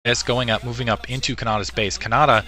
It's going up, moving up into Canata's base. Canata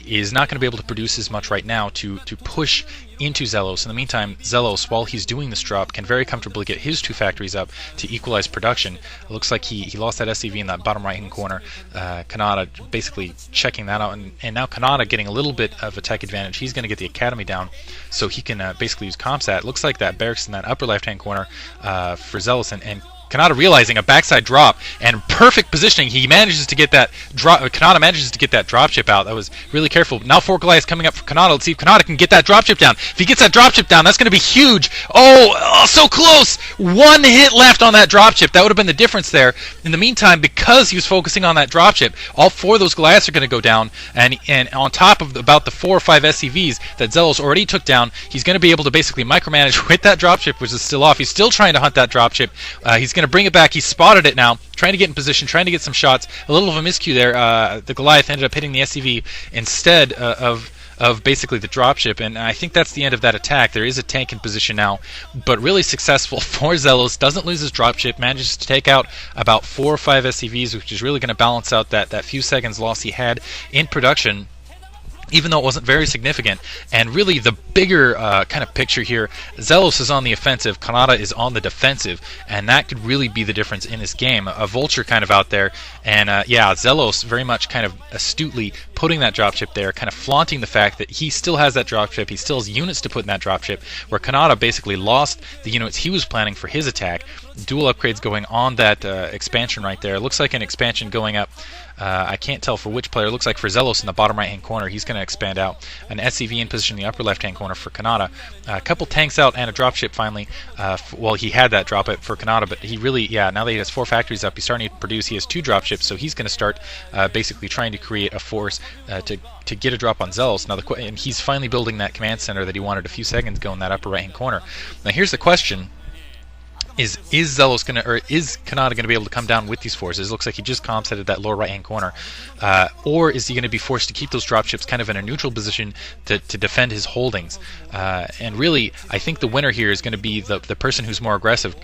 is not going to be able to produce as much right now to push into Xellos. In the meantime, Xellos, while he's doing this drop, can very comfortably get his 2 factories up to equalize production. It looks like he lost that SCV in that bottom right-hand corner. Canata basically checking that out, and now Canata getting a little bit of attack advantage. He's going to get the academy down, so he can basically use Comsat. It looks like that barracks in that upper left-hand corner for Xellos, and Canata realizing a backside drop and perfect positioning, he manages to get that drop. Canata manages to get that dropship out. That was really careful. Now 4 Goliaths coming up for Canata. Let's see if Canata can get that dropship down. If he gets that dropship down, that's going to be huge. Oh, so close! 1 hit left on that dropship. That would have been the difference there. In the meantime, because he was focusing on that dropship, all 4 of those Goliaths are going to go down, and on top of about the 4 or 5 SCVs that Xellos already took down, he's going to be able to basically micromanage with that dropship, which is still off. He's still trying to hunt that dropship. He's going to bring it back. He spotted it now, trying to get in position, trying to get some shots. A little of a miscue there. The Goliath ended up hitting the SCV instead of basically the dropship, and I think that's the end of that attack. There is a tank in position now, but really successful for Xellos. Doesn't lose his dropship, manages to take out about 4 or 5 SCVs, which is really going to balance out that few seconds loss he had in production, even though it wasn't very significant. And really the bigger kind of picture here, Xellos is on the offensive, Canata is on the defensive, and that could really be the difference in this game. A vulture kind of out there, and yeah, Xellos very much kind of astutely putting that dropship there, kind of flaunting the fact that he still has that dropship, he still has units to put in that dropship, where Canata basically lost the units he was planning for his attack. Dual upgrades going on that expansion right there. It looks like an expansion going up. I can't tell for which player. It looks like for Xellos in the bottom right-hand corner. He's going to expand out. An SCV in position in the upper left-hand corner for Canata. A couple tanks out and a dropship finally. Well, he had that drop it for Canata, but he really, yeah, now that he has 4 factories up, he's starting to produce. He has 2 dropships, so he's going to start basically trying to create a force to get a drop on Xellos. Now, and he's finally building that command center that he wanted a few seconds ago in that upper right-hand corner. Now, here's the question. Is Xellos gonna, or is Canata gonna be able to come down with these forces? It looks like he just comsetted that lower right-hand corner, or is he gonna be forced to keep those dropships kind of in a neutral position to defend his holdings? And really, I think the winner here is gonna be the person who's more aggressive.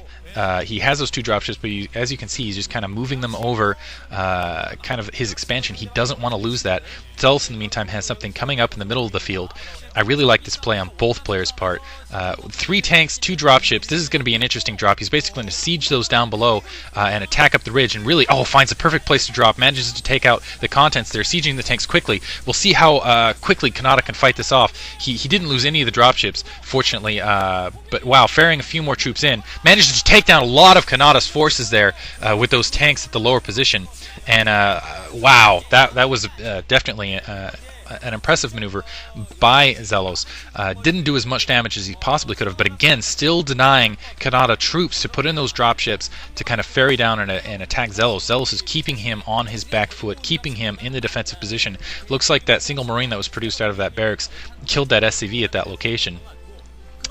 He has those 2 dropships, but as you can see, he's just kind of moving them over kind of his expansion. He doesn't want to lose that. Xellos, in the meantime, has something coming up in the middle of the field. I really like this play on both players' part. 3 tanks, 2 dropships. This is going to be an interesting drop. He's basically going to siege those down below and attack up the ridge, and really, finds a perfect place to drop. Manages to take out the contents there, sieging the tanks quickly. We'll see how quickly Canata can fight this off. He didn't lose any of the dropships, fortunately, but wow, ferrying a few more troops in. Manages to take down a lot of Canata's forces there with those tanks at the lower position. And wow, that was definitely an impressive maneuver by Xellos. Didn't do as much damage as he possibly could have, but again, still denying Canata troops to put in those dropships to kind of ferry down and attack Xellos. Xellos is keeping him on his back foot, keeping him in the defensive position. Looks like that single Marine that was produced out of that barracks killed that SCV at that location.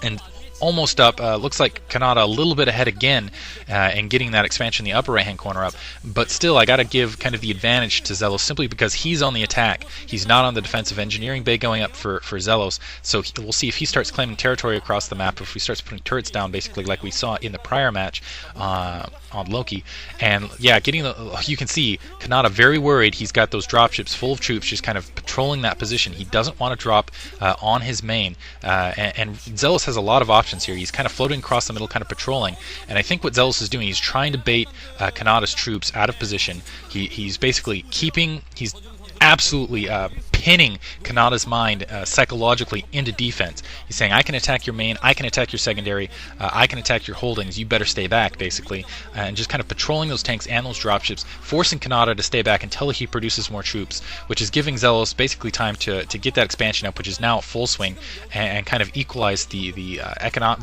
And almost up. Looks like Canata a little bit ahead again and getting that expansion in the upper right-hand corner up. But still, I got to give kind of the advantage to Xellos simply because he's on the attack. He's not on the defensive engineering bay going up for Xellos. So we'll see if he starts claiming territory across the map, if he starts putting turrets down, basically like we saw in the prior match on Loki. And yeah, you can see Canata very worried. He's got those dropships full of troops just kind of patrolling that position. He doesn't want to drop on his main. And Xellos has a lot of options here. He's kind of floating across the middle, kind of patrolling. And I think what Xellos is doing, he's trying to bait Canata's troops out of position. He's basically he's absolutely pinning Canata's mind psychologically into defense. He's saying, I can attack your main, I can attack your secondary, I can attack your holdings, you better stay back, basically. And just kind of patrolling those tanks and those dropships, forcing Canata to stay back until he produces more troops, which is giving Xellos basically time to get that expansion up, which is now at full swing, and kind of equalize the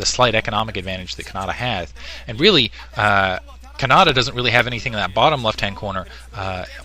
slight economic advantage that Canata has. And really, Canata doesn't really have anything in that bottom left-hand corner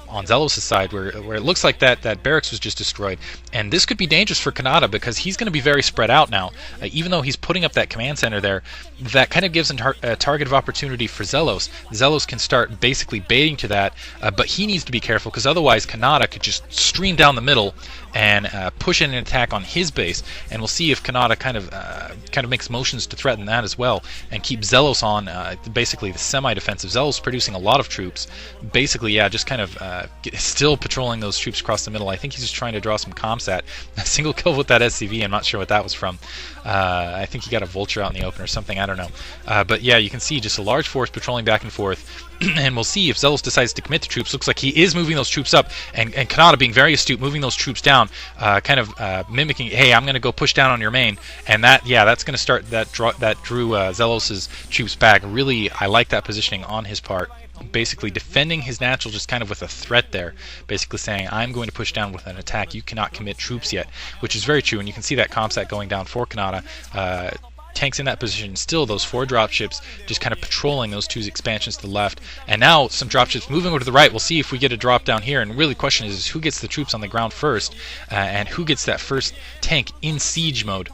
on Xellos' side where it looks like that barracks was just destroyed. And this could be dangerous for Canata because he's going to be very spread out now. Even though he's putting up that command center there, that kind of gives a target of opportunity for Xellos. Xellos can start basically baiting to that, but he needs to be careful because otherwise Canata could just stream down the middle and push in an attack on his base. And we'll see if Canata kind of makes motions to threaten that as well and keep Xellos on basically the semi-defensive defensive. Xellos producing a lot of troops. Basically, yeah, just kind of still patrolling those troops across the middle. I think he's just trying to draw some comsat. A single kill with that SCV, I'm not sure what that was from. I think he got a vulture out in the open or something, I don't know. But yeah, you can see just a large force patrolling back and forth. And we'll see if Xellos decides to commit to troops. Looks like he is moving those troops up, and Canata being very astute, moving those troops down, kind of mimicking, hey, I'm going to go push down on your main, and that, yeah, that's going to start that drew Xellos' troops back. Really, I like that positioning on his part. Basically defending his natural just kind of with a threat there, basically saying, I'm going to push down with an attack, you cannot commit troops yet, which is very true, and you can see that comsat going down for Canata. Tanks in that position, still those 4 dropships just kind of patrolling those 2 expansions to the left, and now some dropships moving over to the right. We'll see if we get a drop down here, and really the question is who gets the troops on the ground first, and who gets that first tank in siege mode,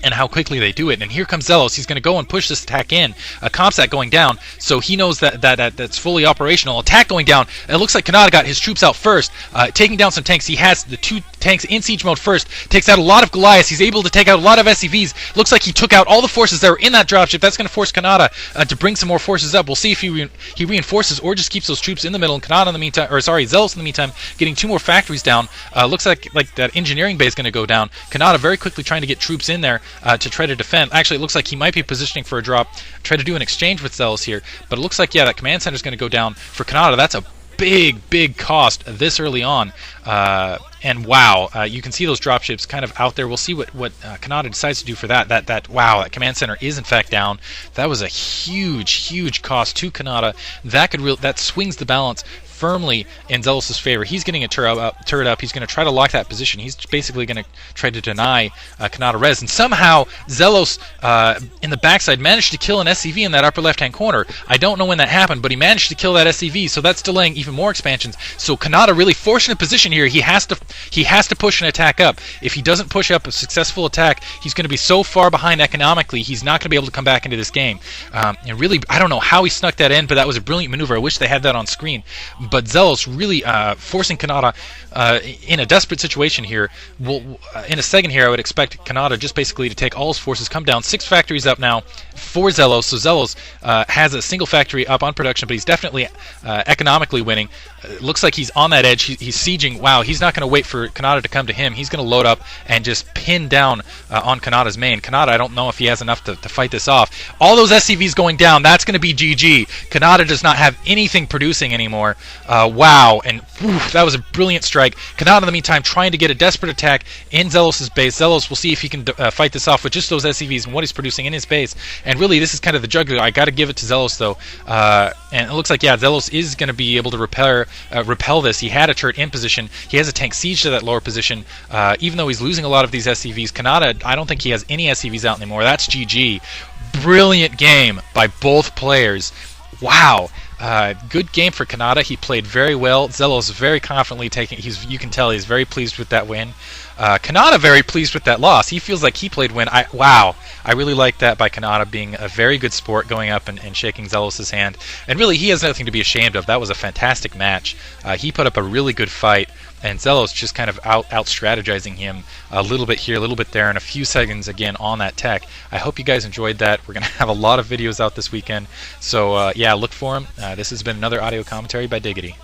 and how quickly they do it. And here comes Xellos. He's going to go and push this attack in. A comsat going down, so he knows that's fully operational. Attack going down. It looks like Canata got his troops out first, taking down some tanks. He has the 2 tanks in siege mode first. Takes out a lot of Goliaths. He's able to take out a lot of SCVs. Looks like he took out all the forces that were in that dropship. That's going to force Canata to bring some more forces up. We'll see if he reinforces or just keeps those troops in the middle. And Canata in the meantime, or sorry, Xellos in the meantime, getting 2 more factories down. Looks like that engineering bay is going to go down. Canata very quickly trying to get troops in there to try to defend. Actually, it looks like he might be positioning for a drop, try to do an exchange with Xellos here, but it looks like, yeah, that command center is going to go down for Canata. That's a big cost this early on, and wow, you can see those dropships kind of out there. We'll see what Canata decides to do for that. Wow, that command center is in fact down. That was a huge cost to Canata. That swings the balance firmly in Xellos' favor. He's getting a turret up. He's going to try to lock that position. He's basically going to try to deny Canata res. And somehow Xellos in the backside managed to kill an SCV in that upper left-hand corner. I don't know when that happened, but he managed to kill that SCV, so that's delaying even more expansions. So Canata really forced in a position here. He has to push an attack up. If he doesn't push up a successful attack, he's going to be so far behind economically, he's not going to be able to come back into this game. And really, I don't know how he snuck that in, but that was a brilliant maneuver. I wish they had that on screen. But Xellos really forcing Canata in a desperate situation here. In a second here, I would expect Canata just basically to take all his forces, come down. 6 factories up now for Xellos. So Xellos has a single factory up on production, but he's definitely economically winning. Looks like he's on that edge. He's sieging. Wow, he's not going to wait for Canata to come to him. He's going to load up and just pin down on Kanata's main. Canata, I don't know if he has enough to fight this off. All those SCVs going down, that's going to be GG. Canata does not have anything producing anymore. Wow, and that was a brilliant strike. Canata, in the meantime, trying to get a desperate attack in Xellos' base. Xellos will see if he can fight this off with just those SCVs and what he's producing in his base. And really, this is kind of the juggler. I got to give it to Xellos, though. And it looks like, yeah, Xellos is going to be able to repel this. He had a turret in position. He has a tank siege to that lower position. Even though he's losing a lot of these SCVs, Canata, I don't think he has any SCVs out anymore. That's GG. Brilliant game by both players. Wow. Good game for Canata. He played very well. Xellos very confidently taking. You can tell he's very pleased with that win. Canata very pleased with that loss. He feels like he played win. Wow, I really like that by Canata, being a very good sport, going up and shaking Xellos' hand. And really, he has nothing to be ashamed of. That was a fantastic match. He put up a really good fight, and Xellos just kind of out strategizing him a little bit here, a little bit there, and a few seconds again on that tech. I hope you guys enjoyed that. We're going to have a lot of videos out this weekend, so yeah, look for them. This has been another audio commentary by Diggity.